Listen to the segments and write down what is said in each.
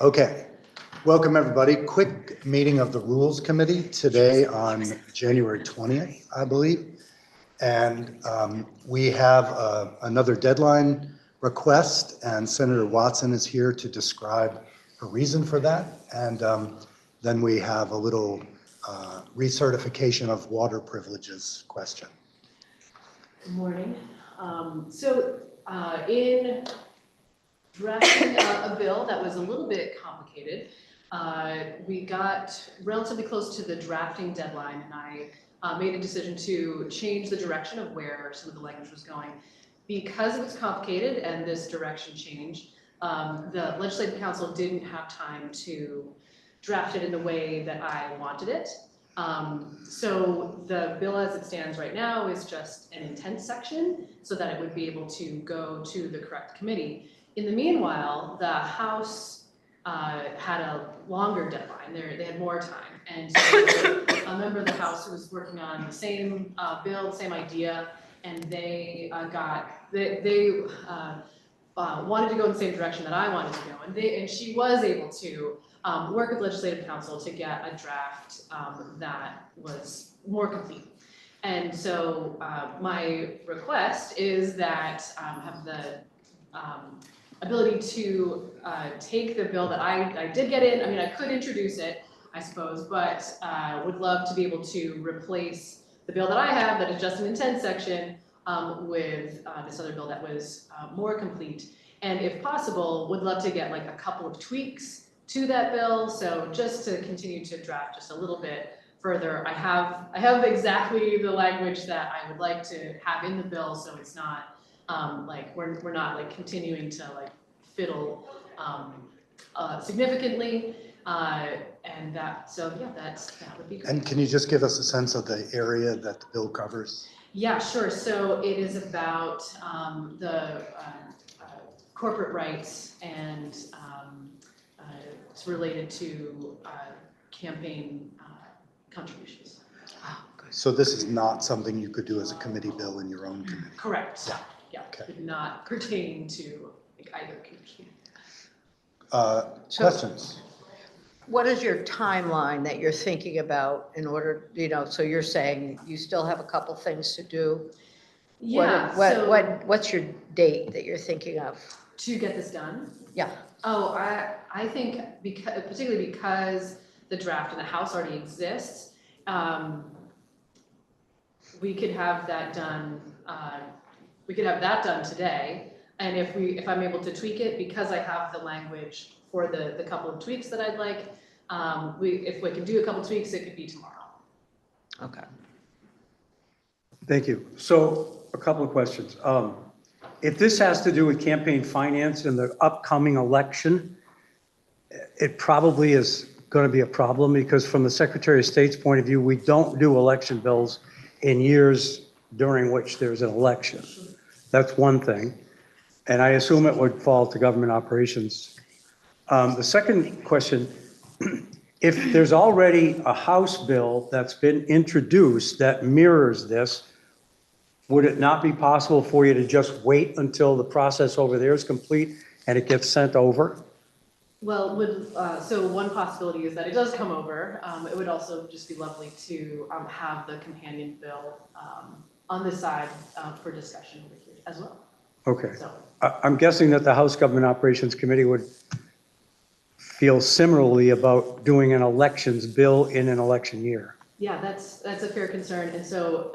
Okay, welcome everybody. Quick meeting of the Rules Committee today on January 20th, I believe. And we have another deadline request, and Senator Watson is here to describe her reason for that. And then we have a little recertification of water privileges question. Good morning. In drafting a bill that was a little bit complicated, we got relatively close to the drafting deadline, and I made a decision to change the direction of where some of the language was going. Because it was complicated and this direction changed, the Legislative Council didn't have time to draft it in the way that I wanted it. So the bill as it stands right now is just an intent section so that it would be able to go to the correct committee. In the meanwhile, the House had a longer deadline. They had more time. And so a member of the House who was working on the same bill, same idea, and they wanted to go in the same direction that I wanted to go. And she was able to work with Legislative Council to get a draft that was more complete. And so my request is that have the ability to take the bill that I did get in. I mean, I could introduce it, I suppose, but would love to be able to replace the bill that I have that is just an intent section with this other bill that was more complete. And if possible, would love to get like a couple of tweaks to that bill. So just to continue to draft just a little bit further, I have exactly the language that I would like to have in the bill, so it's not like we're not like continuing to like fiddle significantly, and that would be great. And can you just give us a sense of the area that the bill covers? Yeah, sure. So it is about the corporate rights, and it's related to campaign contributions. So this is not something you could do as a committee bill in your own committee? Correct. Yeah. Yeah. Okay. Not pertaining to like, either committee. Questions? What is your timeline that you're thinking about in order, so you're saying you still have a couple things to do? Yeah. What's your date that you're thinking of? To get this done? Yeah. Oh, I think particularly because the draft in the House already exists, we could have that done. We could have that done today, and if I'm able to tweak it, because I have the language for the couple of tweaks that I'd like, if we can do a couple of tweaks, it could be tomorrow. Okay. Thank you. So a couple of questions. If this has to do with campaign finance in the upcoming election, it probably is going to be a problem because from the Secretary of State's point of view, we don't do election bills in years during which there's an election. That's one thing. And I assume it would fall to government operations. The second question, if there's already a House bill that's been introduced that mirrors this, would it not be possible for you to just wait until the process over there is complete and it gets sent over? Well, so one possibility is that it does come over. It would also just be lovely to have the companion bill on the side for discussion over here as well. Okay. So. I'm guessing that the House Government Operations Committee would feel similarly about doing an elections bill in an election year. Yeah, that's a fair concern. And so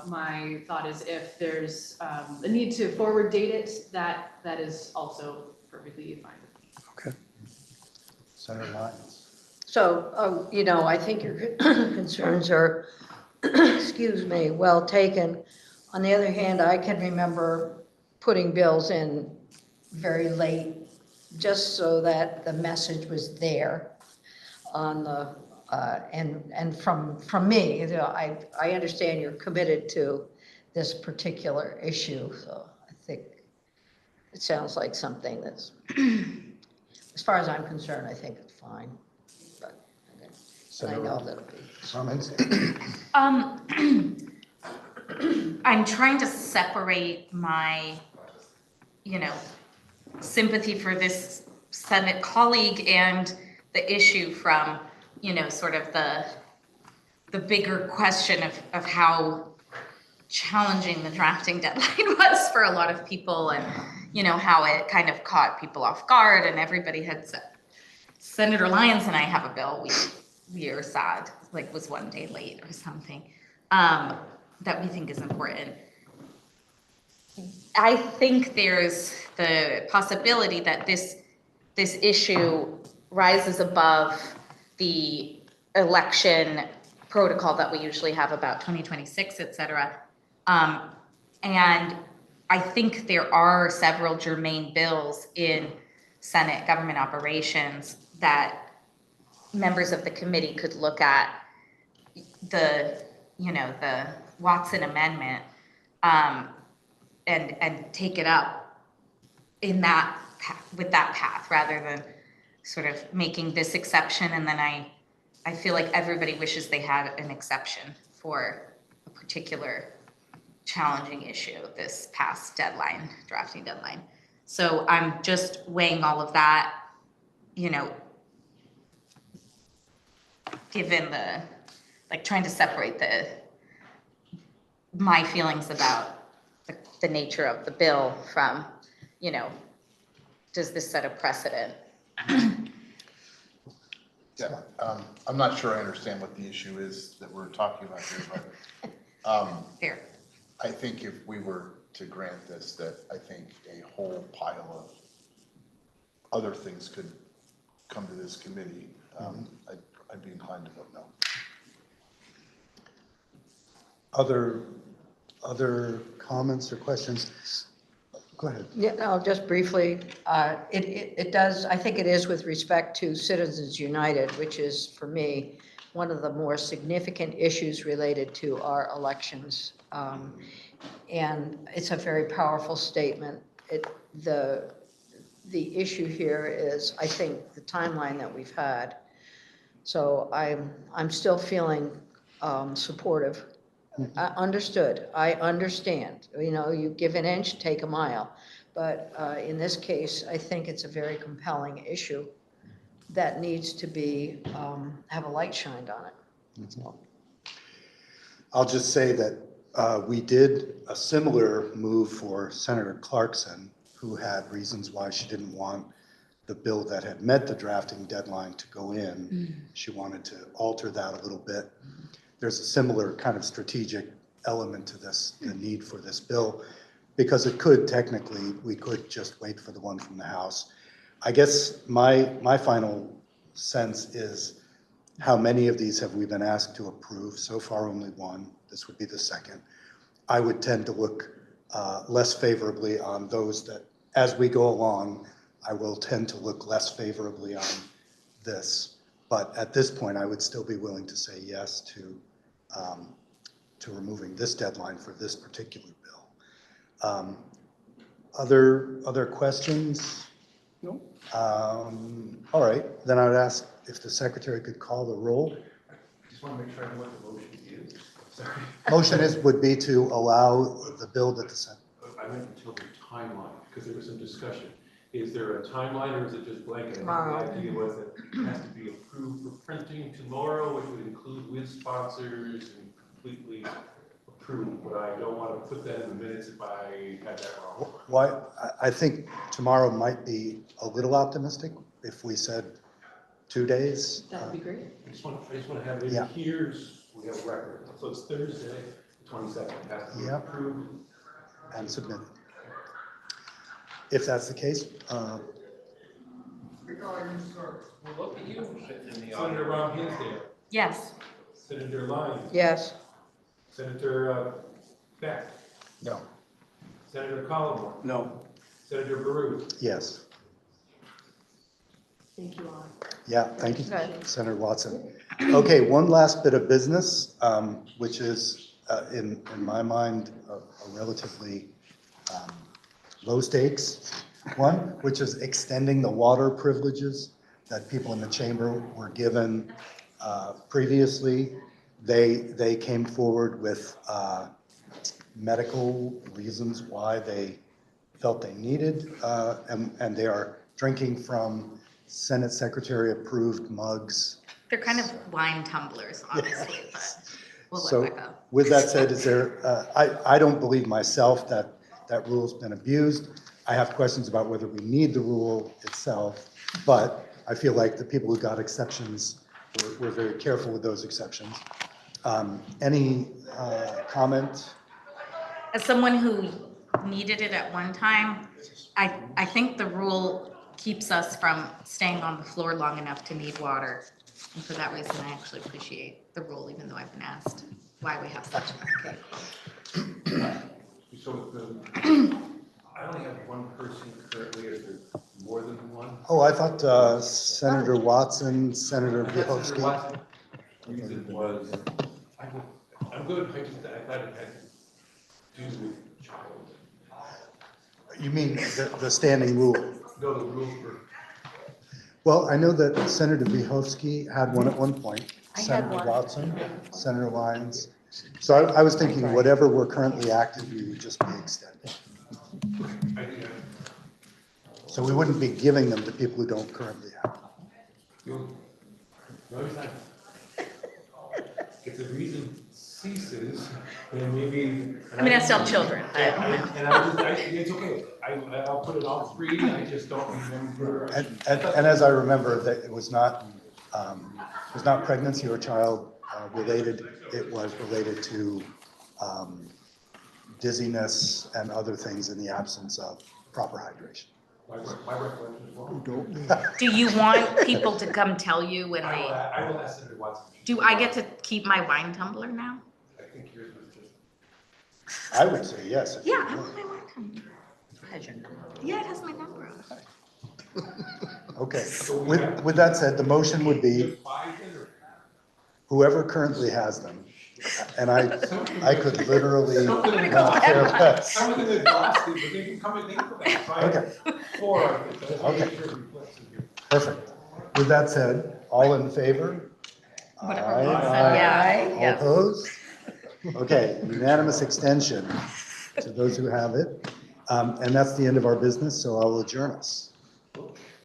my thought is if there's a need to forward date it, that is also perfectly fine. Okay. Senator Lyons. So, I think your concerns are, excuse me, well taken. On the other hand, I can remember putting bills in very late just so that the message was there on the, and from me, I understand you're committed to this particular issue. So I think it sounds like something that's, as far as I'm concerned, I think it's fine. But I know that'll be. Comments? I'm trying to separate my, sympathy for this Senate colleague and the issue from, you know, sort of the bigger question of how challenging the drafting deadline was for a lot of people, and, you know, how it kind of caught people off guard, and everybody had said, Senator Lyons and I have a bill, we are sad, like was one day late or something, that we think is important. I think there's the possibility that this issue rises above the election protocol that we usually have about 2026, et cetera. And I think there are several germane bills in Senate government operations that members of the committee could look at, the Watson Amendment, and take it up in that with that path, rather than sort of making this exception. And then I feel like everybody wishes they had an exception for a particular challenging issue this past deadline, drafting deadline. So I'm just weighing all of that, you know, given trying to separate my feelings about the nature of the bill from, you know, does this set a precedent? Yeah, I'm not sure I understand what the issue is that we're talking about here, but Fair. I think if we were to grant this, that I think a whole pile of other things could come to this committee. I'd be inclined to vote no. Other comments or questions? Go ahead. Yeah, no, just briefly, it does, I think it is with respect to Citizens United, which is, for me, one of the more significant issues related to our elections. And it's a very powerful statement. The issue here is, I think, the timeline that we've had. So I'm still feeling supportive. Understood. I understand. You know, you give an inch, take a mile. But in this case, I think it's a very compelling issue that needs to be, have a light shined on it. I'll just say that we did a similar move for Senator Clarkson, who had reasons why she didn't want the bill that had met the drafting deadline to go in. She wanted to alter that a little bit. There's a similar kind of strategic element to this, the need for this bill, because it could technically, we could just wait for the one from the House. I guess my final sense is, how many of these have we been asked to approve? So far, only one. This would be the second. I would tend to look less favorably on those that, as we go along, I will tend to look less favorably on this. But at this point, I would still be willing to say yes to removing this deadline for this particular bill. Other questions? No. All right, then I would ask if the secretary could call the roll. Just want to make sure I know what the motion is. Sorry. Motion would be to allow the bill that the Senate. I meant until the timeline, because there was some discussion. Is there a timeline or is it just blanket? Tomorrow. The idea was that it has to be approved for printing tomorrow, which would include with sponsors and completely approved. But I don't want to put that in the minutes if I had that wrong. Why, I think tomorrow might be a little optimistic if we said 2 days. That would be great. I just want to have it Yeah. Here's, we have a record. So it's Thursday, the 22nd, it has to be Yeah. approved. And submitted. If that's the case, We'll look at you. Senator Ron Hinsdale, Yes. Senator Lyons, Yes, Senator Beck, no, Senator Collmore, No. Senator Baru. yes. Thank you all. Yeah, thank you, Okay. Senator Watson. Okay, one last bit of business, which is, in my mind, a relatively low stakes one, which is extending the water privileges that people in the chamber were given previously. They came forward with medical reasons why they felt they needed, and they are drinking from Senate Secretary-approved mugs. They're kind of wine tumblers, honestly, but we'll So let that go. with that said, is there, I don't believe myself that that rule's been abused. I have questions about whether we need the rule itself, but I feel like the people who got exceptions were very careful with those exceptions. Any comment? As someone who needed it at one time, I think the rule keeps us from staying on the floor long enough to need water. And for that reason, I actually appreciate the rule, even though I've been asked why we have such an arcade. So I only have one person currently, is there more than one? Oh, I thought Senator Watson, Senator Senator Bielowski. Watson. Reason was, I'm good, I just, I thought it had to do with child. You mean the standing rule? No, the rules were, Well, I know that Senator Bielowski had one at one point. I had Senator one. Watson, Senator Lyons. So I was thinking whatever we're currently active, we would just be extending. I think, So we wouldn't be giving them to people who don't currently have. you'll, notice that. If the reason ceases, then maybe. I mean, I still have children, but, Yeah, and I just, it's okay, I'll put it all three, I just don't remember. And as I remember, that it was not pregnancy or child related. It was related to dizziness and other things in the absence of proper hydration. My recollection is wrong. do you want people to come tell you when I they, will ask Senator Watson. do I get to keep my wine tumbler now? I think yours was just. I would say yes. if you Yeah, I would. want my wine tumbler. Yeah, it has my number on it. Okay, with that said, the motion would be Five then, or? whoever currently has them, and I could literally not care less. Some of them are exhausted, but they can come and they can come back. So I have Okay. four of it, but let's Okay. make sure it reflects in here. Perfect. With that said, all in favor? Whatever Aye, Will said, aye. yeah. All Yeah. opposed? Okay, unanimous extension to those who have it. And that's the end of our business, so I'll adjourn us.